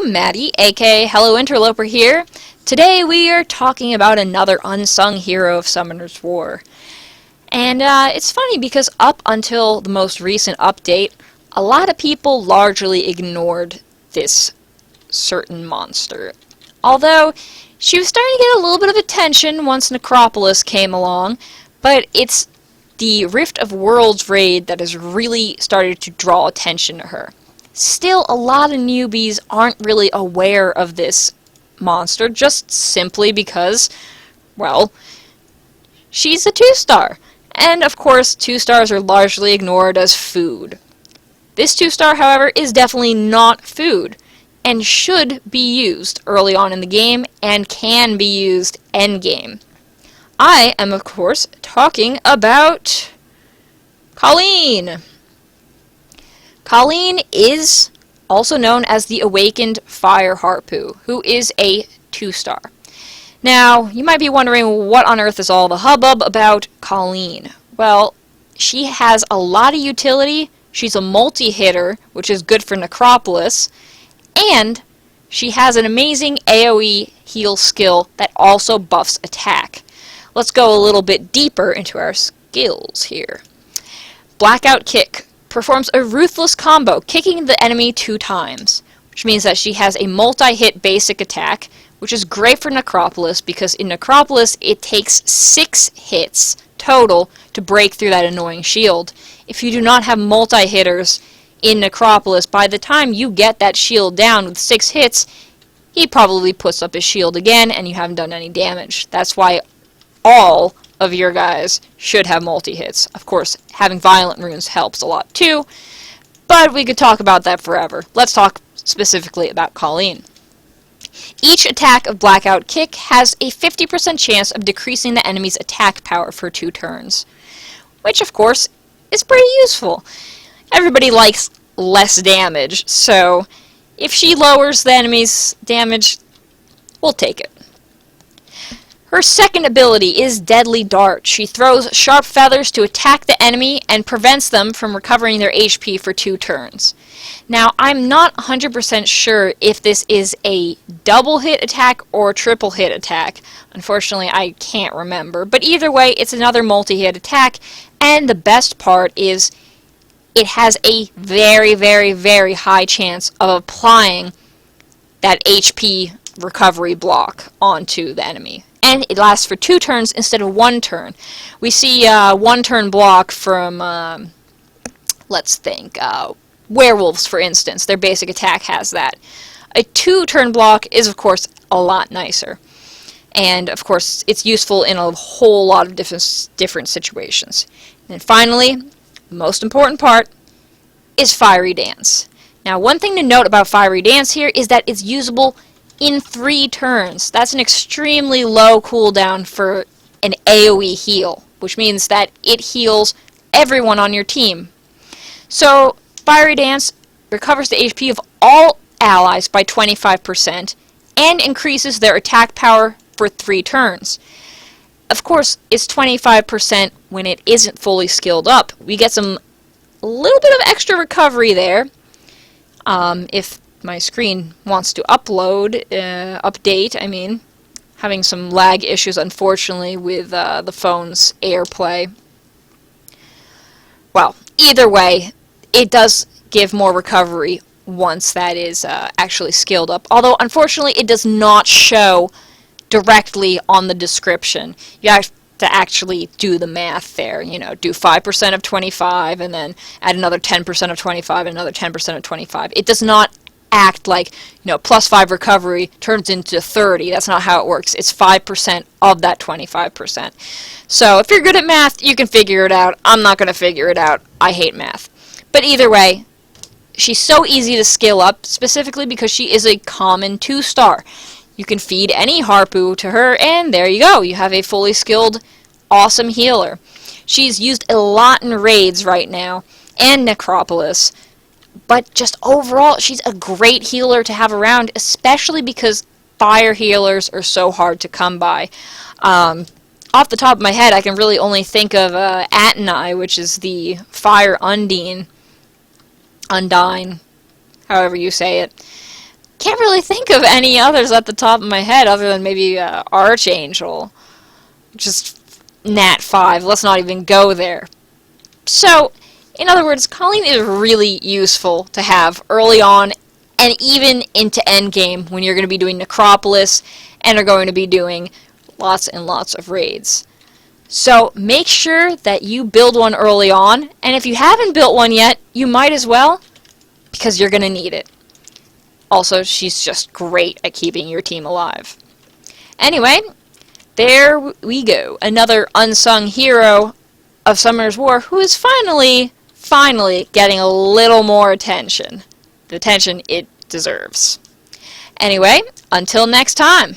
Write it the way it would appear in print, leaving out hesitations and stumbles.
Maddie, aka Hello Interloper here. Today we are talking about another unsung hero of Summoner's War. And it's funny because up until the most recent update, a lot of people largely ignored this certain monster. Although, she was starting to get a little bit of attention once Necropolis came along, but it's the Rift of Worlds raid that has really started to draw attention to her. Still, a lot of newbies aren't really aware of this monster, just simply because, well, she's a 2-star. And, of course, 2-stars are largely ignored as food. This 2-star, however, is definitely not food, and should be used early on in the game, and can be used endgame. I am, of course, talking about Colleen. Colleen is also known as the Awakened Fire Harpu, who is a 2-star. Now, you might be wondering what on earth is all the hubbub about Colleen. Well, she has a lot of utility, she's a multi-hitter, which is good for Necropolis, and she has an amazing AoE heal skill that also buffs attack. Let's go a little bit deeper into our skills here. Blackout Kick performs a ruthless combo, kicking the enemy 2 times, which means that she has a multi-hit basic attack, which is great for Necropolis because in Necropolis it takes 6 hits total to break through that annoying shield. If you do not have multi-hitters in Necropolis, by the time you get that shield down with 6 hits, he probably puts up his shield again and you haven't done any damage. That's why all of your guys should have multi-hits. Of course, having violent runes helps a lot too, but we could talk about that forever. Let's talk specifically about Colleen. Each attack of Blackout Kick has a 50% chance of decreasing the enemy's attack power for 2 turns, which of course is pretty useful. Everybody likes less damage, so if she lowers the enemy's damage, we'll take it. Her second ability is Deadly Dart. She throws sharp feathers to attack the enemy and prevents them from recovering their HP for 2 turns. Now, I'm not 100% sure if this is a double hit attack or triple hit attack. Unfortunately, I can't remember. But either way, it's another multi-hit attack, and the best part is it has a very, very, very high chance of applying that HP recovery block onto the enemy. And it lasts for 2 turns instead of 1 turn. We see 1 turn block from, let's think, werewolves, for instance. Their basic attack has that. A 2-turn block is, of course, a lot nicer. And, of course, it's useful in a whole lot of different situations. And finally, the most important part is Fiery Dance. Now, one thing to note about Fiery Dance here is that it's usable in 3 turns. That's an extremely low cooldown for an AoE heal, which means that it heals everyone on your team. So, Fiery Dance recovers the HP of all allies by 25% and increases their attack power for 3 turns. Of course, it's 25% when it isn't fully skilled up. We get a little bit of extra recovery there. If my screen wants to update, having some lag issues, unfortunately, with the phone's AirPlay. Well, either way, it does give more recovery once that is actually skilled up. Although, unfortunately, it does not show directly on the description. You have to actually do the math there. You know, do 5% of 25, and then add another 10% of 25, and another 10% of 25. It does not act like, plus 5 recovery turns into 30. That's not how it works. It's 5% of that 25%. So if you're good at math, you can figure it out. I'm not going to figure it out. I hate math. But either way, she's so easy to skill up, specifically because she is a common 2-star. You can feed any Harpu to her, and there you go. You have a fully skilled, awesome healer. She's used a lot in raids right now, and Necropolis. But just overall, she's a great healer to have around, especially because fire healers are so hard to come by. Off the top of my head, I can really only think of Atenai, which is the fire Undine, however you say it. Can't really think of any others at the top of my head other than maybe Archangel. Just Nat 5. Let's not even go there. So, in other words, Colleen is really useful to have early on and even into endgame when you're going to be doing Necropolis and are going to be doing lots and lots of raids. So make sure that you build one early on, and if you haven't built one yet, you might as well, because you're going to need it. Also, she's just great at keeping your team alive. Anyway, there we go. Another unsung hero of Summoner's War who is finally getting a little more attention. The attention it deserves. Anyway, until next time.